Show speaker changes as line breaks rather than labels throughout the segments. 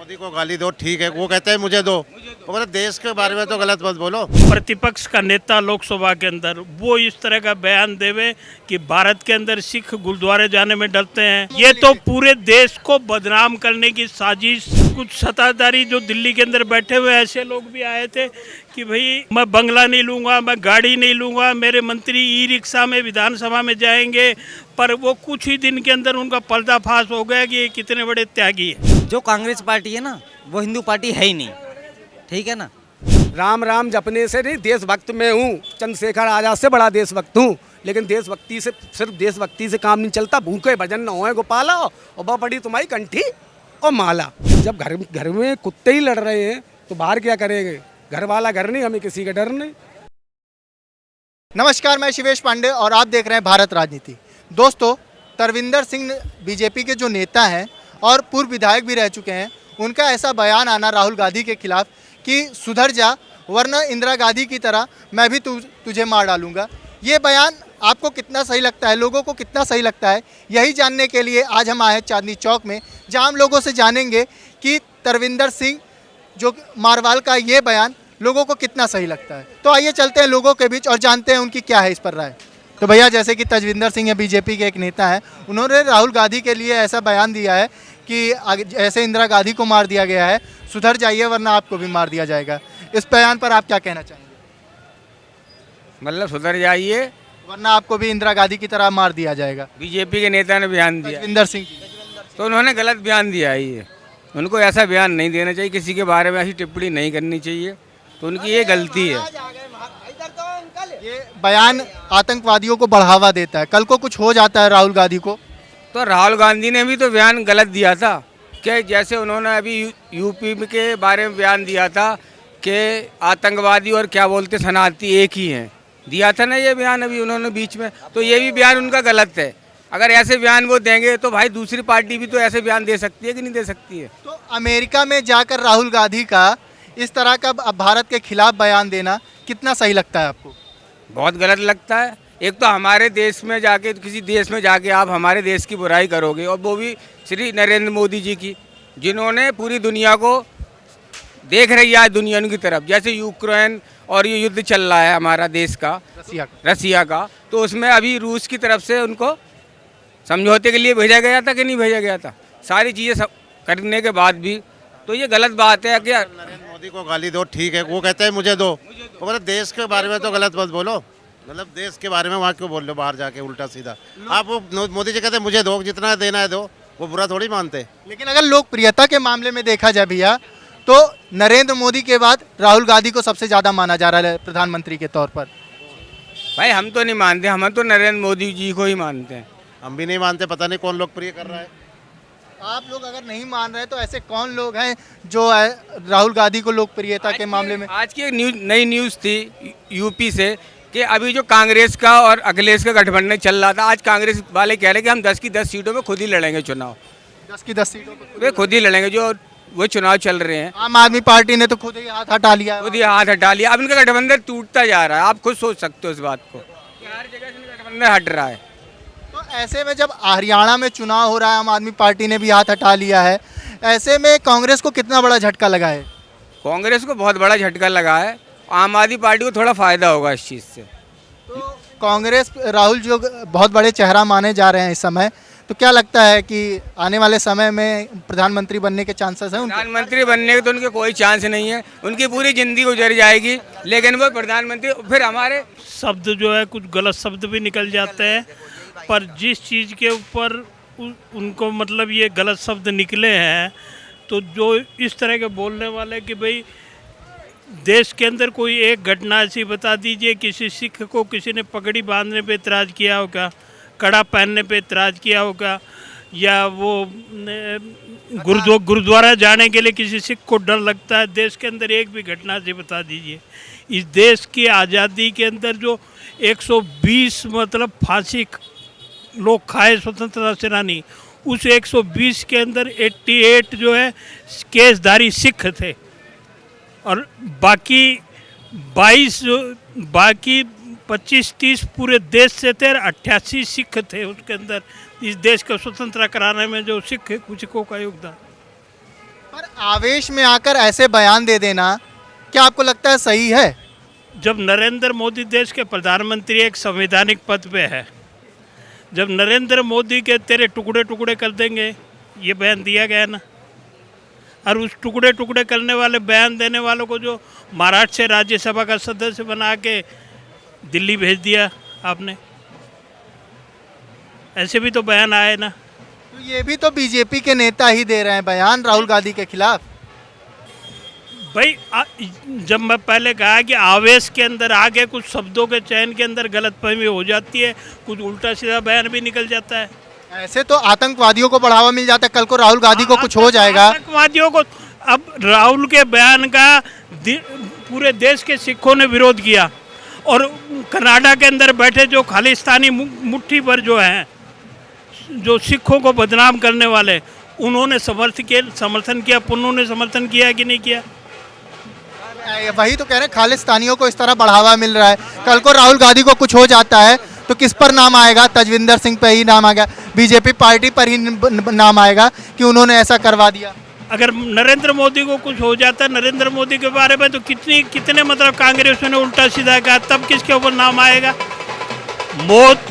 मोदी को गाली दो ठीक है, वो कहते हैं मुझे दो, वो बोले देश के बारे में तो गलत मत बोलो।
प्रतिपक्ष का नेता लोकसभा के अंदर वो इस तरह का बयान देवे कि भारत के अंदर सिख गुरुद्वारे जाने में डरते हैं, ये तो पूरे देश को बदनाम करने की साजिश। कुछ सत्ताधारी जो दिल्ली के अंदर बैठे हुए ऐसे लोग भी आए थे कि भाई मैं बंगला नहीं लूंगा, मैं गाड़ी नहीं लूंगा, मेरे मंत्री ई रिक्शा में विधानसभा में जाएंगे, पर वो कुछ ही दिन के अंदर उनका पर्दाफाश हो गया कि ये कितने बड़े त्यागी है।
जो कांग्रेस पार्टी है ना वो हिंदू पार्टी है ही नहीं, ठीक है ना।
राम राम जपने से नहीं, देशभक्त मैं हूँ, चंद्रशेखर आजाद से बड़ा देशभक्त हूँ, लेकिन देशभक्ति से सिर्फ देशभक्ति से काम नहीं चलता। भूखे भजन न होए गोपाला और वह बड़ी तुम्हारी कंठी और माला। जब घर में कुत्ते ही लड़ रहे हैं तो बाहर क्या करेंगे? घर वाला घर नहीं, हमें किसी का डर नहीं।
नमस्कार, मैं शिवेश पांडे और आप देख रहे हैं भारत राजनीति। दोस्तों, तरविंदर सिंह बीजेपी के जो नेता हैं और पूर्व विधायक भी रह चुके हैं, उनका ऐसा बयान आना राहुल गांधी के खिलाफ कि सुधर जा वरना इंदिरा गांधी की तरह मैं भी तुझे मार डालूंगा। ये बयान आपको कितना सही लगता है, लोगों को कितना सही लगता है, यही जानने के लिए आज हम आए हैं चांदनी चौक में, जहां हम लोगों से जानेंगे कि तरविंदर सिंह जो मारवाल का ये बयान लोगों को कितना सही लगता है। तो आइए चलते हैं लोगों के बीच और जानते हैं उनकी क्या है इस पर राय। तो भैया, जैसे कि तजविंदर सिंह बीजेपी के एक नेता हैं, उन्होंने राहुल गांधी के लिए ऐसा बयान दिया है कि ऐसे इंदिरा गांधी को मार दिया गया है, सुधर जाइए वरना आपको भी मार दिया जाएगा। इस बयान पर आप क्या कहना चाहेंगे?
मतलब सुधर जाइए
वरना आपको भी इंदिरा गांधी की तरह मार दिया जाएगा।
बीजेपी के नेता ने बयान दिया
तजविंदर सिंह
तो उन्होंने गलत बयान दिया है। ये उनको ऐसा बयान नहीं देना चाहिए, किसी के बारे में ऐसी टिप्पणी नहीं करनी चाहिए, तो उनकी ये गलती है।
ये बयान आतंकवादियों को बढ़ावा देता है, कल को कुछ हो जाता है राहुल गांधी को।
तो राहुल गांधी ने भी तो बयान गलत दिया था कि जैसे उन्होंने अभी यूपी के बारे में बयान दिया था कि आतंकवादी और क्या बोलते शरणार्थी एक ही हैं, दिया था ना ये बयान अभी उन्होंने बीच में, तो ये भी बयान उनका गलत है। अगर ऐसे बयान वो देंगे तो भाई दूसरी पार्टी भी तो ऐसे बयान दे सकती है कि नहीं दे सकती है।
तो अमेरिका में जाकर राहुल गांधी का इस तरह का भारत के खिलाफ बयान देना कितना सही लगता है आपको?
बहुत गलत लगता है। एक तो हमारे देश में जाके, किसी देश में जाके आप हमारे देश की बुराई करोगे, और वो भी श्री नरेंद्र मोदी जी की, जिन्होंने पूरी दुनिया को देख रही है दुनिया की तरफ। जैसे यूक्रेन और ये युद्ध चल रहा है हमारा देश का, रसिया का, तो उसमें अभी रूस की तरफ से उनको समझौते के लिए भेजा गया था कि नहीं भेजा गया था? सारी चीज़ें करने के बाद भी तो ये गलत बात है कि
नरेंद्र मोदी को गाली दो ठीक है, वो कहते हैं मुझे दो, वो बोले देश के बारे में तो गलत मत बोलो। मतलब देश के बारे में वहाँ क्यों बोल लो बाहर जाके उल्टा सीधा? आप वो मोदी जी कहते हैं मुझे दो, जितना देना है दो, वो बुरा थोड़ी मानते।
लेकिन अगर लोकप्रियता के मामले में देखा जाए भैया, तो नरेंद्र मोदी के बाद राहुल गांधी को सबसे ज़्यादा माना जा रहा है प्रधानमंत्री के तौर पर।
भाई हम तो नहीं मानते, हम तो नरेंद्र मोदी जी को ही मानते हैं।
हम भी नहीं मानते, पता नहीं कौन लोकप्रिय कर रहा है।
आप लोग अगर नहीं मान रहे तो ऐसे कौन लोग हैं जो राहुल गांधी को लोकप्रियता के मामले में?
आज की एक नई न्यूज़ थी यूपी से कि अभी जो कांग्रेस का और अखिलेश का गठबंधन चल रहा था, आज कांग्रेस वाले कह रहे हैं कि हम 10 की 10 सीटों में खुद ही लड़ेंगे चुनाव।
10 की 10 सीटों पर
वे खुद ही लड़ेंगे, जो वो चुनाव चल रहे हैं।
आम आदमी पार्टी ने तो खुद ही हाथ हटा लिया,
खुद ही हाथ हटा लिया। अब इनका गठबंधन टूटता जा रहा है, आप खुद सोच सकते हो इस बात को, हर जगह से गठबंधन हट रहा है।
तो ऐसे में जब हरियाणा में चुनाव हो रहा है, आम आदमी पार्टी ने भी हाथ हटा लिया है, ऐसे में कांग्रेस को कितना बड़ा झटका लगा है?
कांग्रेस को बहुत बड़ा झटका लगा है, आम आदमी पार्टी को थोड़ा फायदा होगा इस चीज़ से।
तो कांग्रेस, राहुल जो बहुत बड़े चेहरा माने जा रहे हैं इस समय, तो क्या लगता है कि आने वाले समय में प्रधानमंत्री बनने के चांसेस हैं?
प्रधानमंत्री बनने के तो उनके कोई चांस नहीं है, उनकी पूरी जिंदगी गुजर जाएगी, लेकिन वो प्रधानमंत्री फिर हमारे
शब्द जो है कुछ गलत शब्द भी निकल जाते हैं, पर जिस चीज़ के ऊपर उनको मतलब ये गलत शब्द निकले हैं, तो जो इस तरह के बोलने वाले कि भाई देश के अंदर कोई एक घटना ऐसी बता दीजिए, किसी सिख को किसी ने पगड़ी बांधने पे इतराज़ किया होगा, कड़ा पहनने पे इतराज़ किया होगा, या वो गुरुद्वारा जाने के लिए किसी सिख को डर लगता है। देश के अंदर एक भी घटना से बता दीजिए। इस देश की आज़ादी के अंदर जो 120 मतलब फांसी लोग खाए स्वतंत्रता सेनानी, उस 120 के अंदर 88 जो है केसधारी सिख थे, और बाकी 25-30 पूरे देश से थे, 88 सिख थे उसके अंदर। इस देश को स्वतंत्र कराने में जो सिखों का योगदान।
पर आवेश में आकर ऐसे बयान दे देना क्या आपको लगता है सही है?
जब नरेंद्र मोदी देश के प्रधानमंत्री एक संवैधानिक पद पे है, जब नरेंद्र मोदी के तेरे टुकड़े टुकड़े कर देंगे, ये बयान दिया गया ना। और उस टुकड़े टुकड़े करने वाले बयान देने वालों को जो महाराष्ट्र से राज्यसभा का सदस्य बना के दिल्ली भेज दिया आपने, ऐसे भी तो बयान आए ना।
तो ये भी तो बीजेपी के नेता ही दे रहे हैं बयान राहुल गांधी के खिलाफ।
भाई जब मैं पहले कहा कि आवेश के अंदर आगे कुछ शब्दों के चयन के अंदर गलतफहमी हो जाती है, कुछ उल्टा सीधा बयान भी निकल जाता है।
ऐसे तो आतंकवादियों को बढ़ावा मिल जाता है, कल को राहुल गांधी को कुछ हो जाएगा।
आतंकवादियों को अब राहुल के बयान का पूरे देश के सिखों ने विरोध किया, और कनाडा के अंदर बैठे जो खालिस्तानी मुट्ठी भर जो हैं, जो सिखों को बदनाम करने वाले, उन्होंने समर्थन किया। पुन्नू ने समर्थन किया कि नहीं किया?
वही तो कह रहे हैं, खालिस्तानियों को इस तरह बढ़ावा मिल रहा है। कल को राहुल गांधी को कुछ हो जाता है तो किस पर नाम आएगा? तजविंदर सिंह पे ही नाम आएगा, बीजेपी पार्टी पर ही नाम आएगा कि उन्होंने ऐसा करवा दिया।
अगर नरेंद्र मोदी को कुछ हो जाता है नरेंद्र मोदी के बारे में, तो कितने मतलब कांग्रेस ने उल्टा सीधा कहा, तब किसके ऊपर नाम आएगा? मौत,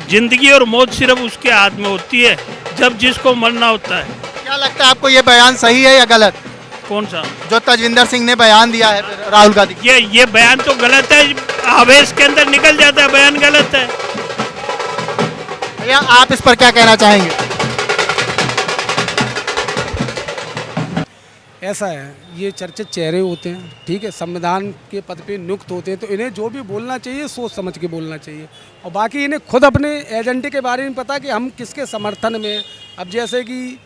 जिंदगी और मौत सिर्फ उसके हाथ में होती है जब जिसको मरना होता है।
क्या लगता है आपको, ये बयान सही है या गलत?
कौन सा?
जो तजविंदर सिंह ने बयान दिया है राहुल गांधी?
ये बयान तो गलत है, आवेश के अंदर निकल जाता है, बयान गलत है।
भैया आप इस पर क्या कहना चाहेंगे?
ऐसा है, ये चर्चित चेहरे होते हैं, ठीक है, संविधान के पद पे नियुक्त होते हैं, तो इन्हें जो भी बोलना चाहिए सोच समझ के बोलना चाहिए। और बाकी इन्हें खुद अपने एजेंडे के बारे में पता कि हम किसके समर्थन में। अब जैसे कि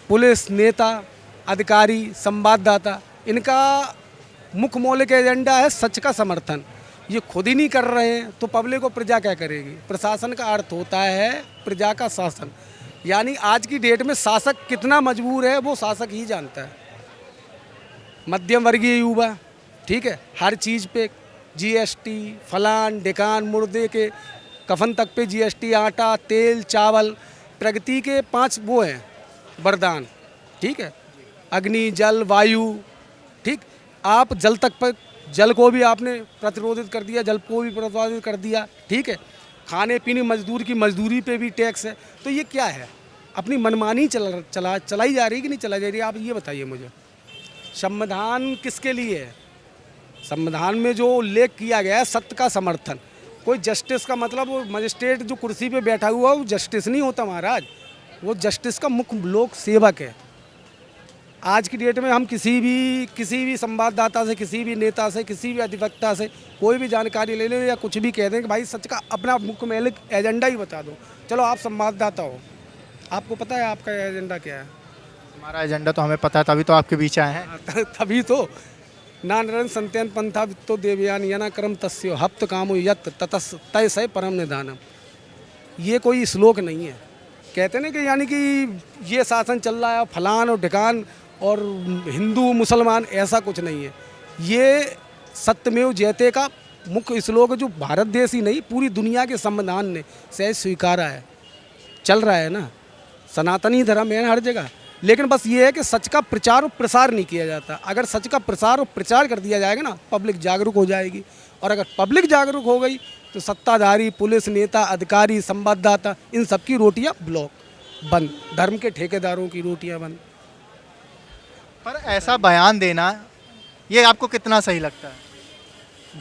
पुलिस, नेता, अधिकारी, संवाददाता, इनका मुख्य मौलिक एजेंडा है सच का समर्थन। ये खुद ही नहीं कर रहे हैं तो पब्लिक और प्रजा क्या करेगी? प्रशासन का अर्थ होता है प्रजा का शासन, यानी आज की डेट में शासक कितना मजबूर है वो शासक ही जानता है। मध्यम वर्गीय युवा, ठीक है, हर चीज़ पे जीएसटी, फलान ढिकान, मुर्दे के कफन तक पे जीएसटी, आटा, तेल, चावल, प्रगति के 5 वो हैं वरदान, ठीक है, अग्नि, जल, वायु, ठीक। आप जल तक पर, जल को भी आपने प्रतिरोधित कर दिया, जल को भी प्रतिरोधित कर दिया, ठीक है। खाने पीने मजदूर की मजदूरी पे भी टैक्स है। तो ये क्या है? अपनी मनमानी चलाई जा रही है कि नहीं चलाई जा रही है? आप ये बताइए मुझे। संविधान किसके लिए है? संविधान में जो उल्लेख किया गया है सत्य का समर्थन। कोई जस्टिस का मतलब वो मजिस्ट्रेट जो कुर्सी पे बैठा हुआ वो जस्टिस नहीं होता महाराज, वो जस्टिस का मुख्य लोक सेवक है। आज की डेट में हम किसी भी संवाददाता से, किसी भी नेता से, किसी भी अधिवक्ता से कोई भी जानकारी ले लें या कुछ भी कह दें कि भाई सच का अपना मुख्य मौलिक एजेंडा ही बता दो। चलो आप संवाददाता हो, आपको पता है आपका एजेंडा क्या है?
हमारा एजेंडा तो हमें पता है, तभी तो आपके बीच आए हैं।
तभी तो नानरन संत्यन पंथा वित्तो देवयान यना क्रम तस्यो हप्त कामो यत ततस तय से परम निधानम। ये कोई श्लोक नहीं है। कहते ना कि यानी कि ये शासन चल रहा है फलान और ढिकान और हिंदू मुसलमान, ऐसा कुछ नहीं है। ये सत्यमेव जयते का मुख्य श्लोक जो भारत देश ही नहीं पूरी दुनिया के संविधान ने सहज स्वीकारा है, चल रहा है ना। सनातनी धर्म है हर जगह, लेकिन बस ये है कि सच का प्रचार और प्रसार नहीं किया जाता। अगर सच का प्रसार और प्रचार कर दिया जाएगा ना, पब्लिक जागरूक हो जाएगी, और अगर पब्लिक जागरूक हो गई तो सत्ताधारी, पुलिस, नेता, अधिकारी, संवाददाता, इन सब की रोटियाँ ब्लॉक बंद, धर्म के ठेकेदारों की रोटियाँ बंद।
पर ऐसा बयान देना ये आपको कितना सही लगता है?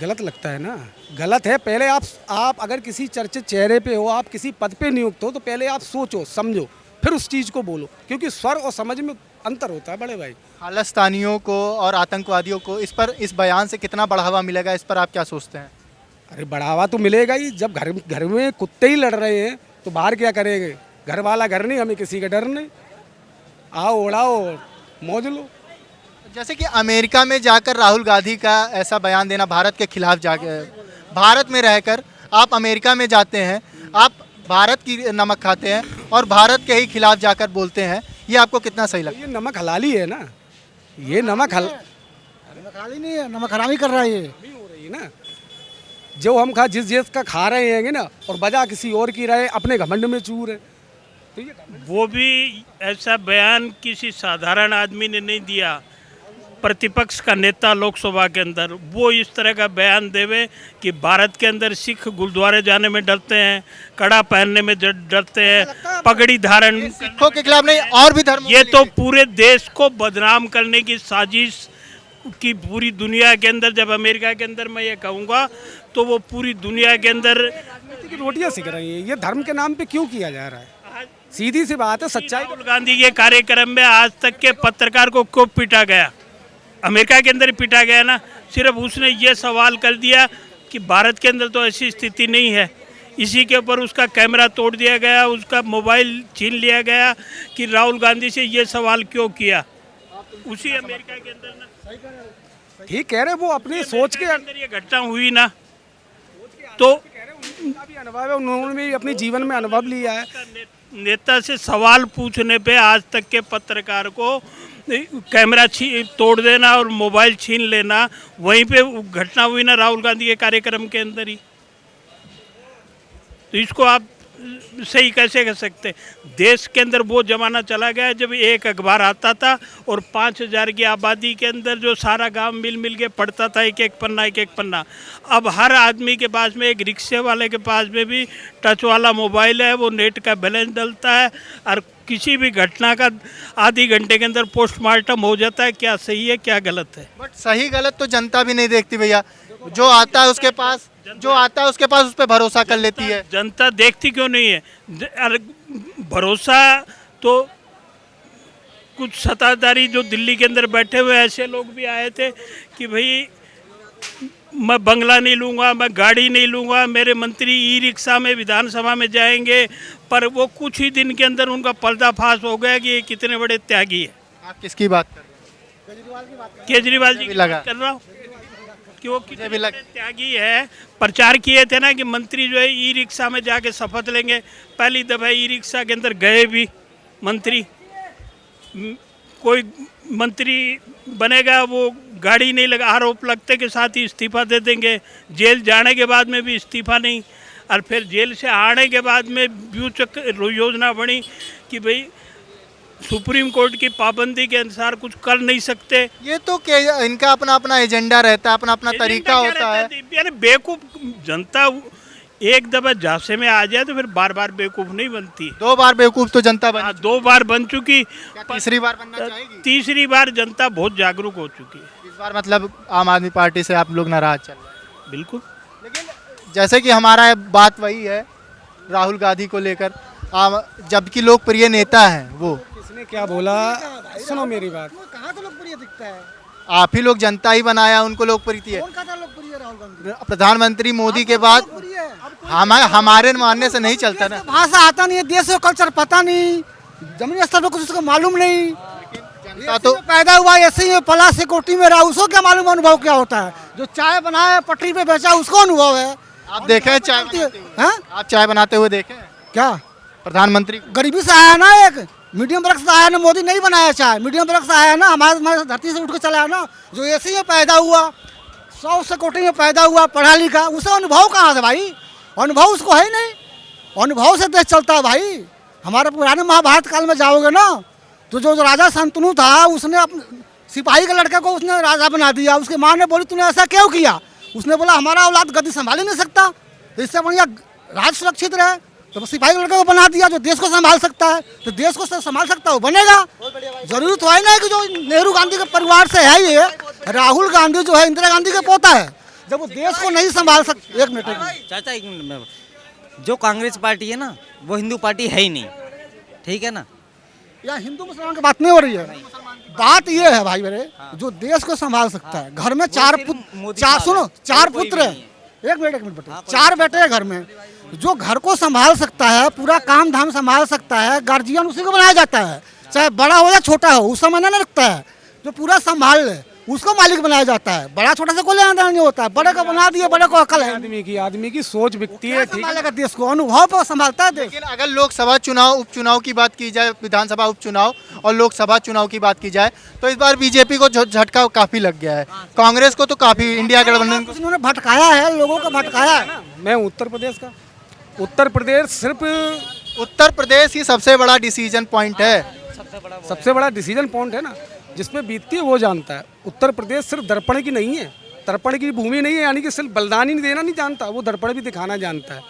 गलत लगता है ना, गलत है। पहले आप अगर किसी चर्चित चेहरे पे हो, आप किसी पद पे नियुक्त हो, तो पहले आप सोचो, समझो, फिर उस चीज़ को बोलो, क्योंकि स्वर और समझ में अंतर होता है बड़े भाई।
खालिस्तानियों को और आतंकवादियों को इस बयान से कितना बढ़ावा मिलेगा, इस पर आप क्या सोचते हैं?
अरे बढ़ावा तो मिलेगा ही। जब घर में कुत्ते ही लड़ रहे हैं तो बाहर क्या करेंगे? घर वाला घर नहीं, हमें किसी का डर नहीं। आओ उड़ाओ मौज लो।
जैसे कि अमेरिका में जाकर राहुल गांधी का ऐसा बयान देना, भारत के खिलाफ जाकर, भारत में रहकर आप अमेरिका में जाते हैं, आप भारत की नमक खाते हैं और भारत के ही खिलाफ जाकर बोलते हैं, ये आपको कितना सही लगता है?
ये नमक हलाली है ना, ये नमक
हलाली नहीं है, नमक हरामी कर रहा है। ये
नहीं हो रही ना, जो हम जिस का खा रहे हैं ना, और वजह किसी और की रहे, अपने घमंड में चूर है।
वो भी ऐसा बयान किसी साधारण आदमी ने नहीं दिया। प्रतिपक्ष का नेता लोकसभा के अंदर वो इस तरह का बयान देवे कि भारत के अंदर सिख गुरुद्वारे जाने में डरते हैं, कड़ा पहनने में डरते हैं, पगड़ी धारण
सिखों के खिलाफ नहीं और भी धर्म
ये तो पूरे देश को बदनाम करने की साजिश की पूरी दुनिया के अंदर, जब अमेरिका के अंदर मैं ये कहूँगा तो वो पूरी दुनिया के अंदर
की रोटियां सिक रही है। ये धर्म के नाम पे क्यों किया जा रहा है? सीधी सी बात है, सच्चाई।
राहुल गांधी के कार्यक्रम में आज तक के पत्रकार को क्यों पीटा गया? अमेरिका के अंदर पीटा गया ना, सिर्फ उसने ये सवाल कर दिया कि भारत के अंदर तो ऐसी स्थिति नहीं है। इसी के ऊपर उसका कैमरा तोड़ दिया गया, उसका मोबाइल छीन लिया गया कि राहुल गांधी से ये सवाल क्यों किया। उसी अमेरिका के अंदर ना,
ठीक कह रहे, वो अपनी सोच के
अंदर ये घटना हुई ना, तो
उनका भी अनुभव है, उन्होंने भी अपने जीवन में अनुभव लिया है।
नेता से सवाल पूछने पे आज तक के पत्रकार को कैमरा तोड़ देना और मोबाइल छीन लेना, वहीं पे घटना हुई ना राहुल गांधी के कार्यक्रम के अंदर ही। तो इसको आप सही कैसे कर सकते? देश के अंदर वो जमाना चला गया जब एक अखबार आता था और 5000 की आबादी के अंदर जो सारा गांव मिल के पढ़ता था एक एक पन्ना। अब हर आदमी के पास में, एक रिक्शे वाले के पास में भी टच वाला मोबाइल है, वो नेट का बैलेंस डलता है और किसी भी घटना का आधी घंटे के अंदर पोस्टमार्टम हो जाता है। क्या सही है क्या गलत है?
बट सही गलत तो जनता भी नहीं देखती भैया। जो आता है उसके पास उस पर भरोसा कर लेती है।
जनता देखती क्यों नहीं है? भरोसा तो कुछ सत्ताधारी जो दिल्ली के अंदर बैठे हुए ऐसे लोग भी आए थे कि भाई मैं बंगला नहीं लूँगा, मैं गाड़ी नहीं लूँगा, मेरे मंत्री ई रिक्शा में विधानसभा में जाएंगे, पर वो कुछ ही दिन के अंदर उनका पर्दाफाश हो गया कि ये कितने बड़े त्यागी है।
आप किसकी बात कर रहे हैं?
केजरीवाल जी की बात कर रहा हूँ कि वो कितने बड़े त्यागी है। प्रचार किए थे ना कि मंत्री जो है ई रिक्शा में जाके शपथ लेंगे। पहली दफ़ा ई रिक्शा के अंदर गए भी मंत्री, कोई मंत्री बनेगा वो गाड़ी नहीं लगा, आरोप लगते के साथ ही इस्तीफा दे देंगे। जेल जाने के बाद में भी इस्तीफा नहीं, और फिर जेल से आने के बाद में योजना बनी कि भाई सुप्रीम कोर्ट की पाबंदी के अनुसार कुछ कर नहीं सकते।
ये तो इनका अपना अपना एजेंडा रहता है, अपना अपना तरीका होता है।
यानी बेवकूफ जनता एक दफा झांसे में आ जाए तो फिर बार बार बेवकूफ नहीं बनती।
2 बार बेवकूफ तो जनता बनी।
2 बार बन चुकी,
तीसरी बार बनना चाहेगी?
तीसरी बार जनता बहुत जागरूक हो चुकी है।
इस बार मतलब आम आदमी पार्टी से आप लोग नाराज चल रहे हैं?
बिल्कुल।
लेकिन जैसे कि हमारा बात वही है राहुल गांधी को लेकर, जबकि लोकप्रिय नेता हैं वो।
किसने क्या बोला? सुनो मेरी बात।
कहाँ तो लोकप्रिय दिखता है?
आप ही लोग, जनता ही बनाया उनको लोकप्रिय।
कौन कहा था लोकप्रिय राहुल गांधी?
प्रधानमंत्री मोदी के बाद हमारे मानने से नहीं चलता ना।
भाषा आता नहीं है, देश का कल्चर पता नहीं, जमीनी स्तर पर कुछ उसको मालूम नहीं।
जनता तो
पैदा हुआ ऐसे ही पला सिक्योरिटी में रहा, उसको क्या मालूम अनुभव क्या होता है? जो चाय बनाया पटरी पे बेचा उसको अनुभव है।
आप देखे चाय बनाते हुए?
हाँ?
आप चाय बनाते हुए देखे
क्या?
प्रधानमंत्री
गरीबी से आया ना, एक मीडियम वर्ग से आया ना। मोदी नहीं बनाया चाय, मीडियम वर्ग से आया ना, हमारे धरती से उठ के चला है ना। जो ऐसे ही पैदा हुआ, 100 सिक्योरिटी में पैदा हुआ, पढ़ा लिखा, उसे अनुभव कहाँ से भाई? अनुभव उसको है ही नहीं। अनुभव से देश चलता है भाई। हमारे पुराने महाभारत काल में जाओगे ना तो जो राजा शांतनु था उसने अपने सिपाही के लड़के को उसने राजा बना दिया। उसकी माँ ने बोली तूने ऐसा क्यों किया? उसने बोला हमारा औलाद गद्दी संभाल ही नहीं सकता, तो इससे बढ़िया राज सुरक्षित रहे, तो सिपाही लड़के को बना दिया जो देश को संभाल सकता है। तो देश को संभाल सकता है वो बनेगा। जरूरी तो है ना कि जो नेहरू गांधी के परिवार से है ये राहुल गांधी जो है इंदिरा गांधी के पोता है, जब वो देश को नहीं संभाल सकते। एक मिनट
चाचा, एक मिनट में, जो कांग्रेस पार्टी है ना वो हिंदू पार्टी है ही नहीं, ठीक है ना?
या हिंदू मुसलमान की बात नहीं हो रही है। बात ये है भाई मेरे, जो देश को संभाल सकता है। घर में चार पुत्र है। एक मिनट बेटे, 4 बेटे हैं घर में। जो घर को संभाल सकता है, पूरा काम धाम संभाल सकता है, गार्जियन उसी को बनाया जाता है, चाहे बड़ा हो या छोटा हो, उस समय नहीं रखता है। जो पूरा संभाल ले उसको मालिक बनाया जाता है। बड़ा छोटा से कोई लेना देना नहीं होता है। बड़े को बना दिए, बड़े को अकल है।
आदमी की सोच बिकती है, ठीक
संभालेगा देश को, अनुभव पर संभालता है देश।
लेकिन अगर लोकसभा चुनाव, उपचुनाव की बात की जाए, विधानसभा उपचुनाव और लोकसभा चुनाव की बात की जाए, तो इस बार बीजेपी को झटका काफी लग गया है। कांग्रेस को तो काफी, इंडिया गठबंधन को
उन्होंने भटकाया है, लोगों को भटकाया है।
मैं उत्तर प्रदेश का, उत्तर प्रदेश सिर्फ
उत्तर प्रदेश ही सबसे बड़ा डिसीजन पॉइंट है।
सबसे बड़ा डिसीजन पॉइंट है ना, जिसमें बीतती है वो जानता है। उत्तर प्रदेश सिर्फ दर्पण की नहीं है, दर्पण की भूमि नहीं है, यानी कि सिर्फ बलिदान ही देना नहीं जानता, वो दर्पण भी दिखाना जानता है।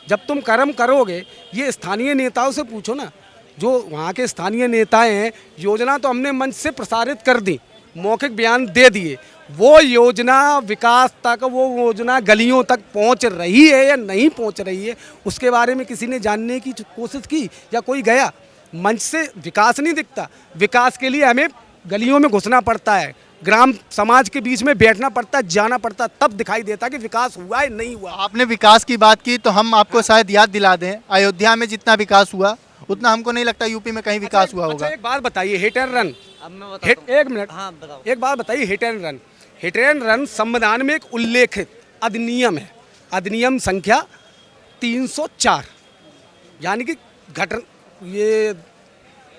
जब तुम कर्म करोगे, ये स्थानीय नेताओं से पूछो ना, जो वहाँ के स्थानीय नेता हैं, योजना तो हमने मंच से प्रसारित कर दी, मौखिक बयान दे दिए, वो योजना विकास तक, वो योजना गलियों तक पहुँच रही है या नहीं पहुँच रही है, उसके बारे में किसी ने जानने की कोशिश की या कोई गया? मंच से विकास नहीं दिखता। विकास के लिए हमें गलियों में घुसना पड़ता है, ग्राम समाज के बीच में बैठना पड़ता है, जाना पड़ता है, तब दिखाई देता है कि विकास हुआ है नहीं हुआ।
आपने विकास की बात की तो हम आपको शायद याद दिला दें, अयोध्या में जितना विकास हुआ उतना हमको नहीं लगता यूपी में कहीं विकास हुआ होगा।
एक बात बताइए, हिट एंड रन,
अब मैं बताता हूँ।
एक मिनट,
हाँ बताओ।
एक बात बताइए, hit and run, hit and run संविधान में एक उल्लेखित अधिनियम है, अधिनियम संख्या 304, यानी कि ये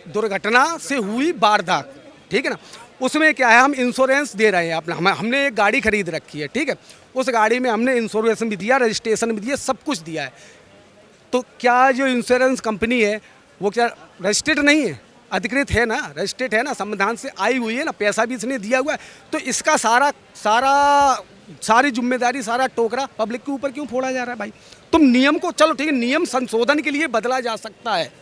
दुर्घटना से हुई वारदात, ठीक है ना, उसमें क्या है, हम इंश्योरेंस दे रहे हैं अपना, हमने एक गाड़ी खरीद रखी है, ठीक है, उस गाड़ी में हमने इंश्योरेंस भी दिया, रजिस्ट्रेशन भी दिया, सब कुछ दिया है, तो क्या जो इंश्योरेंस कंपनी है वो क्या रजिस्टर्ड नहीं है? अधिकृत है ना, रजिस्टर्ड है ना, संविधान से आई हुई है ना, पैसा भी इसने दिया हुआ है, तो इसका सारी जिम्मेदारी, सारा टोकरा पब्लिक के ऊपर क्यों फोड़ा जा रहा है भाई? तुम नियम को, चलो ठीक है, नियम संशोधन के लिए बदला जा सकता है,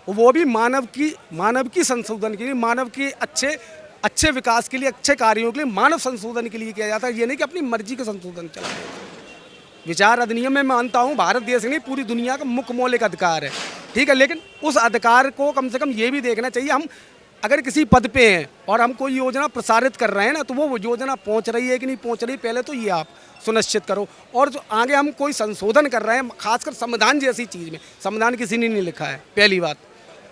वो भी मानव की संशोधन के लिए, मानव के अच्छे विकास के लिए, अच्छे कार्यों के लिए, मानव संशोधन के लिए किया जाता है, ये नहीं कि अपनी मर्जी का संशोधन चला। विचार अधिनियम में मानता हूँ भारत देश नहीं, पूरी दुनिया का मुख्य मौलिक अधिकार है, ठीक है, लेकिन उस अधिकार को कम से कम ये भी देखना चाहिए, हम अगर किसी पद पे हैं और हम कोई योजना प्रसारित कर रहे हैं ना, तो वो योजना पहुँच रही है कि नहीं पहुँच रही, पहले तो ये आप सुनिश्चित करो। और जो आगे हम कोई संशोधन कर रहे हैं, खासकर संविधान जैसी चीज़ में, संविधान किसी ने नहीं लिखा है, पहली बात,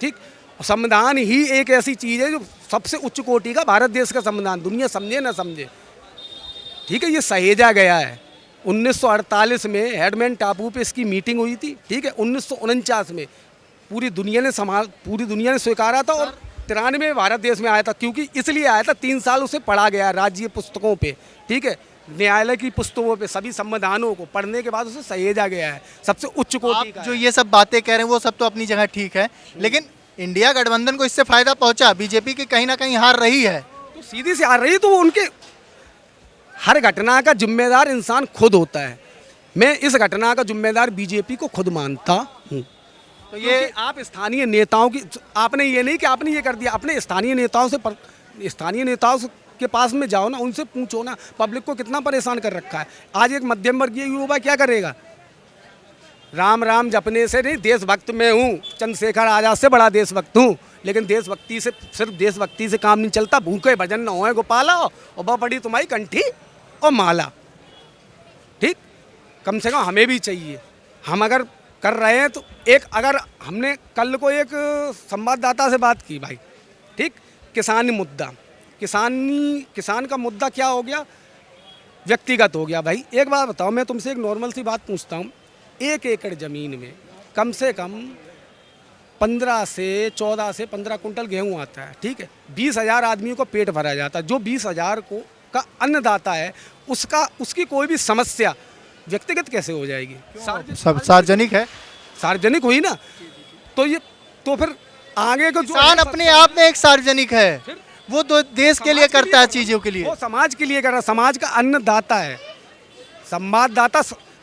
ठीक, संविधान ही एक ऐसी चीज़ है जो सबसे उच्च कोटि का, भारत देश का संविधान, दुनिया समझे ना समझे, ठीक है, ये सहेजा गया है। 1948 में हेडमैन टापू पे इसकी मीटिंग हुई थी, ठीक है, 1949 में पूरी दुनिया ने स्वीकारा था, और 93 में भारत देश में आया था, क्योंकि इसलिए आया था 3 साल उसे पढ़ा गया राज्य पुस्तकों पे, ठीक है, न्यायालय की पुस्तकों पे, सभी संविधानों को पढ़ने के बाद उसे सहेजा गया है, सबसे उच्च कोटि का।
जो ये सब बातें कह रहे हैं वो सब तो अपनी जगह ठीक है, लेकिन इंडिया गठबंधन को इससे फायदा पहुंचा, बीजेपी की कहीं ना कहीं हार रही है,
तो सीधी सी हार रही है, तो वो उनके हर घटना का जिम्मेदार इंसान खुद होता है। मैं इस घटना का जिम्मेदार बीजेपी को खुद मानता हूँ। तो ये आप स्थानीय नेताओं की, आपने ये नहीं कि आपने ये कर दिया, अपने स्थानीय नेताओं के पास में जाओ ना, उनसे पूछो ना, पब्लिक को कितना परेशान कर रखा है। आज एक मध्यम वर्गीय युवा क्या करेगा? राम राम जपने से नहीं, देशभक्त मैं हूँ, चंद्रशेखर आजाद से बड़ा देशभक्त हूँ, लेकिन देशभक्ति से, सिर्फ देशभक्ति से काम नहीं चलता, भूखे भजन न होए गोपाला, और बा पड़ी तुम्हारी कंठी और माला, ठीक, कम से कम हमें भी चाहिए। हम अगर कर रहे हैं तो एक, अगर हमने कल को एक संवाददाता से बात की भाई, ठीक, किसानी मुद्दा, किसान का मुद्दा क्या हो गया, व्यक्तिगत हो गया। भाई एक बात बताओ, मैं तुमसे एक नॉर्मल सी बात पूछता हूँ, 1 एकड़ ज़मीन में कम से कम 14 से 15 कुंटल गेहूँ आता है, ठीक है, 20,000 आदमियों को पेट भरा जाता है, जो 20,000 का अन्नदाता है, उसकी कोई भी समस्या व्यक्तिगत कैसे हो जाएगी?
सब सार्वजनिक है,
सार्वजनिक हुई ना, तो फिर आगे को
किसान अपने आप में एक सार्वजनिक है, वो तो देश के लिए करता है, चीजों के लिए,
वो समाज के लिए कर रहा है, समाज का अन्नदाता है,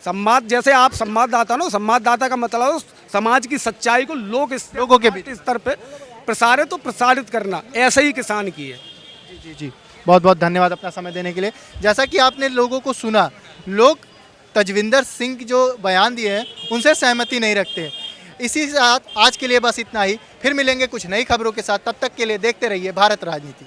संवाद, जैसे आप संवाददाता ना, संवाददाता का मतलब समाज की सच्चाई को लोगों के बीच स्तर पे प्रसारित करना, ऐसे ही किसान की है।
जी, बहुत बहुत धन्यवाद अपना समय देने के लिए। जैसा कि आपने लोगों को सुना, लोग तजविंदर सिंह जो बयान दिए हैं उनसे सहमति नहीं रखते। इसी साथ आज के लिए बस इतना ही, फिर मिलेंगे कुछ नई खबरों के साथ, तब तक के लिए देखते रहिए भारत राजनीति।